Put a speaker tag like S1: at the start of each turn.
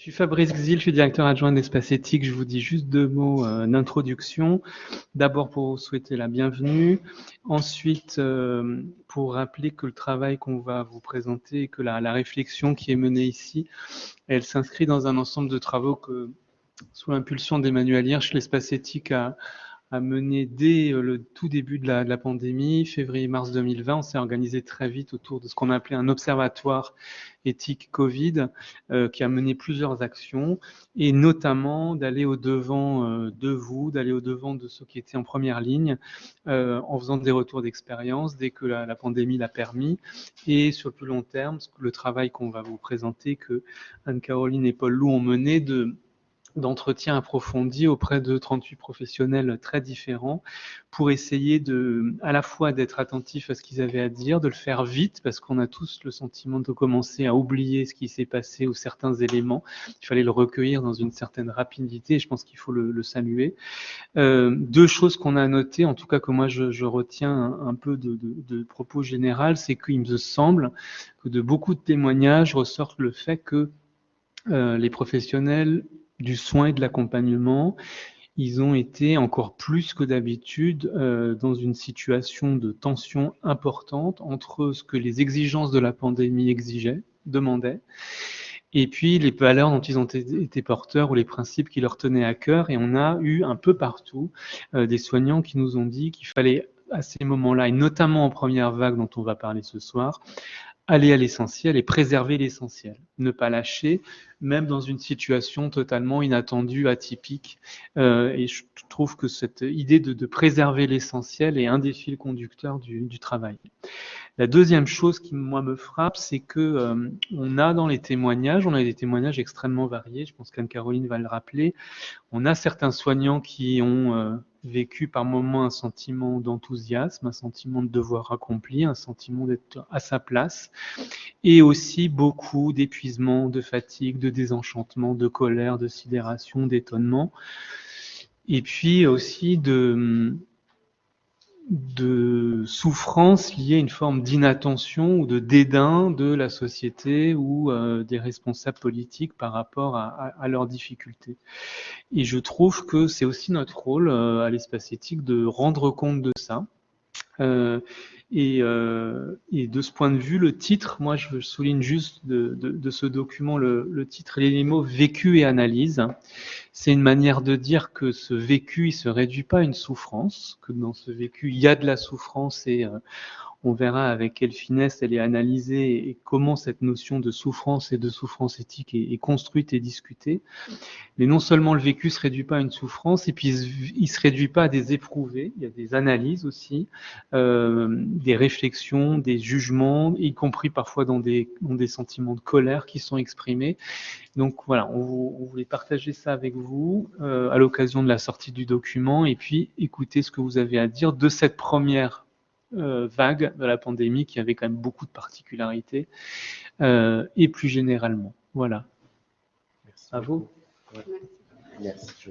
S1: suis Fabrice Xil, je suis directeur adjoint d'Espace Éthique. Je vous dis juste 2 mots d'introduction. D'abord pour vous souhaiter la bienvenue. Ensuite, pour rappeler que le travail qu'on va vous présenter, que la réflexion qui est menée ici, elle s'inscrit dans un ensemble de travaux que, sous l'impulsion d'Emmanuel Hirsch, l'Espace Éthique a mené dès le tout début de la pandémie, février-mars 2020. On s'est organisé très vite autour de ce qu'on appelait un observatoire éthique Covid, qui a mené plusieurs actions, et notamment d'aller au-devant de vous, d'aller au-devant de ceux qui étaient en première ligne, en faisant des retours d'expérience dès que la pandémie l'a permis, et sur le plus long terme, le travail qu'on va vous présenter, que Anne-Caroline et Paul Loup ont mené d'entretien approfondi auprès de 38 professionnels très différents pour essayer à la fois d'être attentifs à ce qu'ils avaient à dire, de le faire vite, parce qu'on a tous le sentiment de commencer à oublier ce qui s'est passé ou certains éléments. Il fallait le recueillir dans une certaine rapidité, et je pense qu'il faut le saluer. 2 choses qu'on a notées, en tout cas que moi je retiens un peu de propos général, c'est qu'il me semble que de beaucoup de témoignages ressortent le fait que les professionnels du soin et de l'accompagnement, ils ont été encore plus que d'habitude dans une situation de tension importante entre ce que les exigences de la pandémie demandaient, et puis les valeurs dont ils ont été porteurs ou les principes qui leur tenaient à cœur. Et on a eu un peu partout des soignants qui nous ont dit qu'il fallait à ces moments-là, et notamment en première vague dont on va parler ce soir, aller à l'essentiel et préserver l'essentiel, ne pas lâcher, même dans une situation totalement inattendue, atypique. Et je trouve que cette idée de préserver l'essentiel est un des fils conducteurs du travail. La deuxième chose qui, moi, me frappe, c'est que on a dans les témoignages, on a des témoignages extrêmement variés, je pense qu'Anne-Caroline va le rappeler. On a certains soignants qui ont vécu par moments un sentiment d'enthousiasme, un sentiment de devoir accompli, un sentiment d'être à sa place, et aussi beaucoup d'épuisement, de fatigue, de désenchantement, de colère, de sidération, d'étonnement, et puis aussi de souffrance liée à une forme d'inattention ou de dédain de la société ou des responsables politiques par rapport à leurs difficultés. Et je trouve que c'est aussi notre rôle à l'Espace Éthique de rendre compte de ça. Et de ce point de vue, le titre, moi je souligne juste de ce document le titre, les mots vécu et analyse. C'est une manière de dire que ce vécu, il se réduit pas à une souffrance, que dans ce vécu, il y a de la souffrance, et on verra avec quelle finesse elle est analysée et comment cette notion de souffrance et de souffrance éthique est construite et discutée. Mais non seulement le vécu se réduit pas à une souffrance, et puis il se réduit pas à des éprouvés, il y a des analyses aussi, des réflexions, des jugements, y compris parfois dans des sentiments de colère qui sont exprimés. Donc voilà, on voulait partager ça avec vous à l'occasion de la sortie du document, et puis écouter ce que vous avez à dire de cette première vague de la pandémie qui avait quand même beaucoup de particularités, et plus généralement. Voilà.
S2: Merci
S1: à
S2: beaucoup.
S1: vous.
S2: Ouais. Merci.